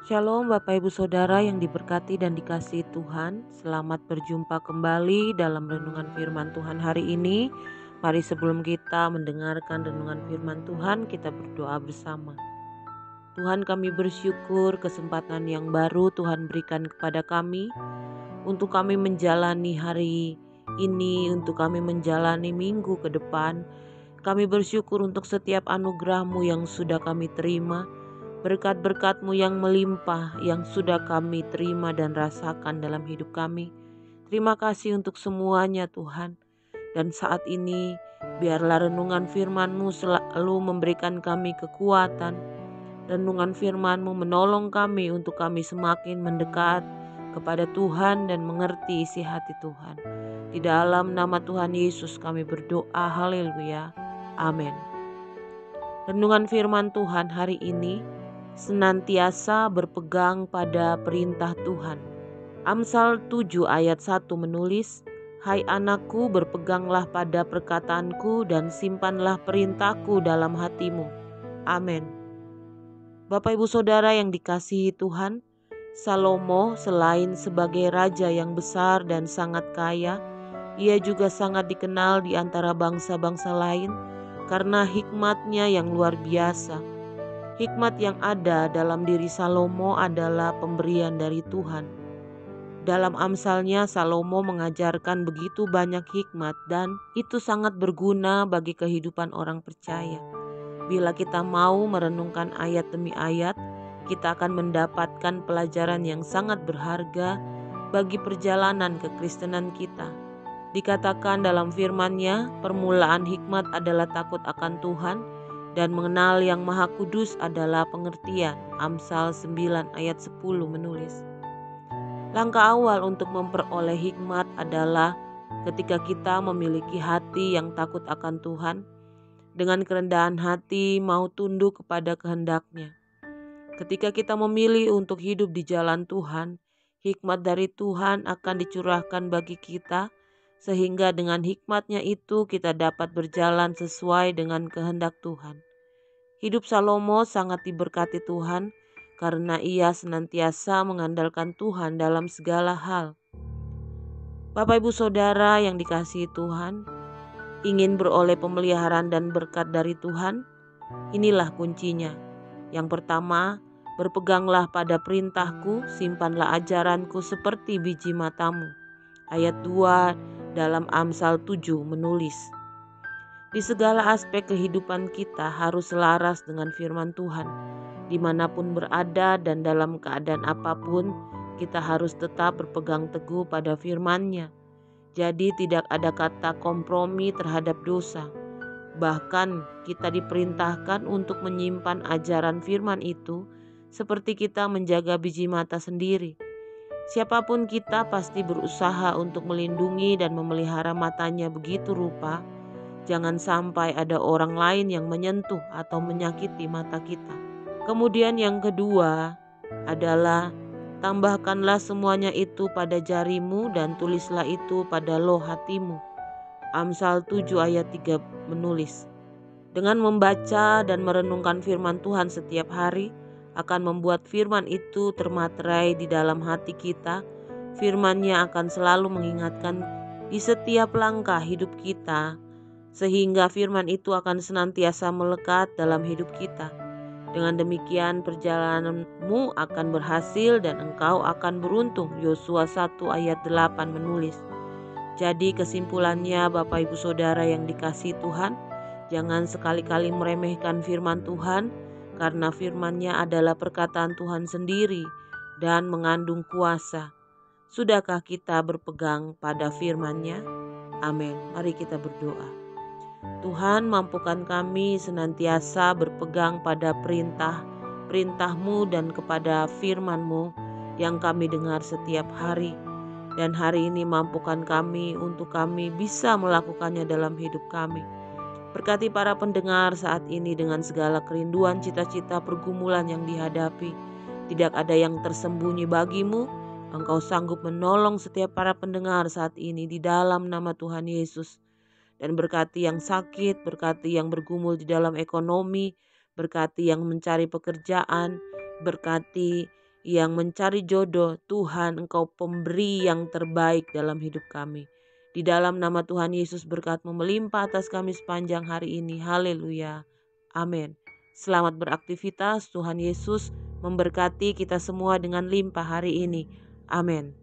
Shalom Bapak Ibu Saudara yang diberkati dan dikasihi Tuhan. Selamat berjumpa kembali dalam renungan firman Tuhan hari ini. Mari sebelum kita mendengarkan renungan firman Tuhan, kita berdoa bersama. Tuhan, kami bersyukur kesempatan yang baru Tuhan berikan kepada kami untuk kami menjalani hari ini, untuk kami menjalani minggu ke depan. Kami bersyukur untuk setiap anugerah-Mu yang sudah kami terima, berkat-berkat-Mu yang melimpah yang sudah kami terima dan rasakan dalam hidup kami. Terima kasih untuk semuanya Tuhan. Dan saat ini biarlah renungan firman-Mu selalu memberikan kami kekuatan. Renungan firman-Mu menolong kami untuk kami semakin mendekat kepada Tuhan dan mengerti isi hati Tuhan. Di dalam nama Tuhan Yesus kami berdoa, haleluya, amin. Renungan firman Tuhan hari ini, senantiasa berpegang pada perintah Tuhan. Amsal 7 ayat 1 menulis, "Hai anakku, berpeganglah pada perkataanku dan simpanlah perintahku dalam hatimu." Amin. Bapak Ibu Saudara yang dikasihi Tuhan, Salomo selain sebagai raja yang besar dan sangat kaya, ia juga sangat dikenal di antara bangsa-bangsa lain karena hikmatnya yang luar biasa. Hikmat yang ada dalam diri Salomo adalah pemberian dari Tuhan. Dalam Amsalnya, Salomo mengajarkan begitu banyak hikmat dan itu sangat berguna bagi kehidupan orang percaya. Bila kita mau merenungkan ayat demi ayat, kita akan mendapatkan pelajaran yang sangat berharga bagi perjalanan kekristenan kita. Dikatakan dalam firman-Nya, permulaan hikmat adalah takut akan Tuhan dan mengenal Yang Maha Kudus adalah pengertian. Amsal 9 ayat 10 menulis. Langkah awal untuk memperoleh hikmat adalah ketika kita memiliki hati yang takut akan Tuhan, dengan kerendahan hati mau tunduk kepada kehendak-Nya. Ketika kita memilih untuk hidup di jalan Tuhan, hikmat dari Tuhan akan dicurahkan bagi kita, sehingga dengan hikmat-Nya itu kita dapat berjalan sesuai dengan kehendak Tuhan. Hidup Salomo sangat diberkati Tuhan karena ia senantiasa mengandalkan Tuhan dalam segala hal. Bapak Ibu Saudara yang dikasihi Tuhan, ingin beroleh pemeliharaan dan berkat dari Tuhan? Inilah kuncinya. Yang pertama, berpeganglah pada perintahku, simpanlah ajaranku seperti biji matamu. Ayat 2 dalam Amsal 7 menulis. Di segala aspek kehidupan kita harus selaras dengan firman Tuhan. Dimanapun berada dan dalam keadaan apapun, kita harus tetap berpegang teguh pada firman-Nya. Jadi tidak ada kata kompromi terhadap dosa. Bahkan kita diperintahkan untuk menyimpan ajaran firman itu seperti kita menjaga biji mata sendiri. Siapapun kita pasti berusaha untuk melindungi dan memelihara matanya begitu rupa. Jangan sampai ada orang lain yang menyentuh atau menyakiti mata kita. Kemudian yang kedua adalah tambahkanlah semuanya itu pada jarimu dan tulislah itu pada loh hatimu. Amsal 7 ayat 3 menulis. Dengan membaca dan merenungkan firman Tuhan setiap hari akan membuat firman itu termaterai di dalam hati kita. Firman-Nya akan selalu mengingatkan di setiap langkah hidup kita, sehingga firman itu akan senantiasa melekat dalam hidup kita. Dengan demikian perjalananmu akan berhasil dan engkau akan beruntung. Yosua 1 ayat 8 menulis. Jadi kesimpulannya Bapak Ibu Saudara yang dikasihi Tuhan, jangan sekali-kali meremehkan firman Tuhan karena firman-Nya adalah perkataan Tuhan sendiri dan mengandung kuasa. Sudahkah kita berpegang pada firman-Nya? Amin. Mari kita berdoa. Tuhan, mampukan kami senantiasa berpegang pada perintah-mu dan kepada firman-Mu yang kami dengar setiap hari. Dan hari ini mampukan kami untuk kami bisa melakukannya dalam hidup kami. Berkati para pendengar saat ini dengan segala kerinduan, cita-cita, pergumulan yang dihadapi. Tidak ada yang tersembunyi bagimu. Engkau sanggup menolong setiap para pendengar saat ini di dalam nama Tuhan Yesus. Dan berkati yang sakit, berkati yang bergumul di dalam ekonomi, berkati yang mencari pekerjaan, berkati yang mencari jodoh, Tuhan Engkau pemberi yang terbaik dalam hidup kami. Di dalam nama Tuhan Yesus berkat-Mu melimpah atas kami sepanjang hari ini. Haleluya. Amin. Selamat beraktivitas. Tuhan Yesus memberkati kita semua dengan limpah hari ini. Amin.